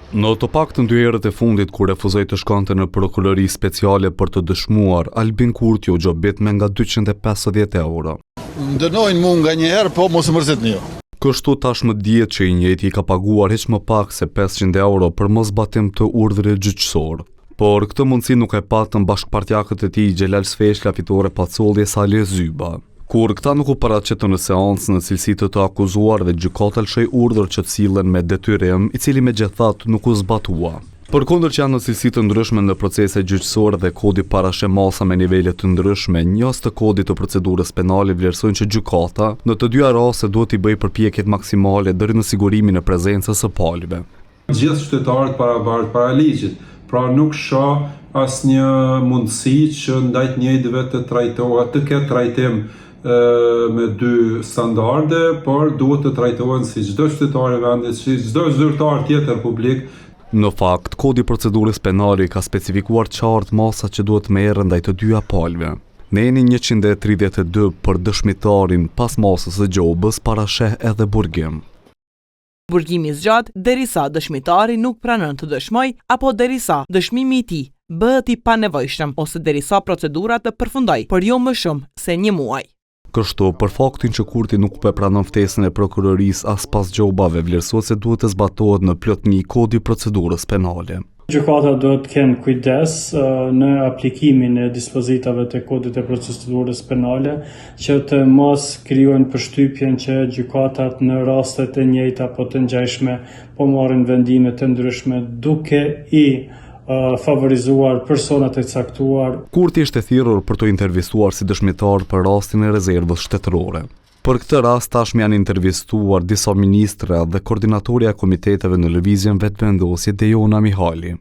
Në të paktën 2 herët e fundit kur refuzoi të shkonte në prokurori speciale për të dëshmuar, Albin Kurti u gjobit me nga 250 euro. Dënojnë mu nga një herë, po mos mërzitni jo. Kështu tashmë dihet që i njëjti ka paguar hiç më pak se 500 euro për mosbatim të urdhrit gjyqësor. Por këtë mundësi nuk e patën bashkëpartjakët e tij Xhelal Sfeshla, Fitore Pacolli e Salih Zyba. Kur këta nuk u paraqitën në seancë në cilësi të akuzuar dhe gjykata lëshoi urdhër që të sillen me detyrim, i cili megjithatë nuk u zbatua. Përkundër që janë në cilësi të ndryshme në procese gjyqësore dhe kodi parasheh masa me nivele të ndryshme, njës të kodit të procedurës penale vlerësojnë që gjykata në të dyja raste duhet i bëjë përpjekjet maksimale deri në sigurimin e prezencës së palëve. Gjithë qytetarët para ligjit, pra nuk shoh asnjë mundësi që ndaj të njëjtëve të trajtohet, të ketë trajtim me 2 standarde, por duhet të trajtohen si çdo qytetar i vendit, si çdo zyrtar tjetër publik. Në fakt, kodi i procedurës penale ka specifikuar qartë masat që duhet merren ndaj të dyja palëve. Neni 132 për dëshmitarin pas masës së gjobës parasheh edhe burgim. Burgimi zgjat derisa dëshmitari nuk pranon të dëshmoj apo derisa dëshmimi i tij bëhet i panevojshëm ose derisa procedura të përfundoj, por jo më shumë se 1 muaj. Kështu, për faktin që Kurti nuk po e pranon ftesën e prokurorisë as pas gjobave, vlerësohet se duhet të zbatohet në plotësi kodi i procedurës penale. Gjykata duhet të kenë kujdes në aplikimin e dispozitave të kodit e procedurës penale, që të mos krijojnë përshtypjen që gjykatat në rastet e njëjta apo të ngjashme po marrin vendime të ndryshme duke i favorizuar personat e caktuar. Kurti ishte thirrur për të intervistuar si dëshmitar për rastin e rezervës shtetërore. Për këtë rast tashmë janë intervistuar disa ministra dhe koordinatorja e komiteteve në lëvizjen vetëvendosje Dejona Mihali.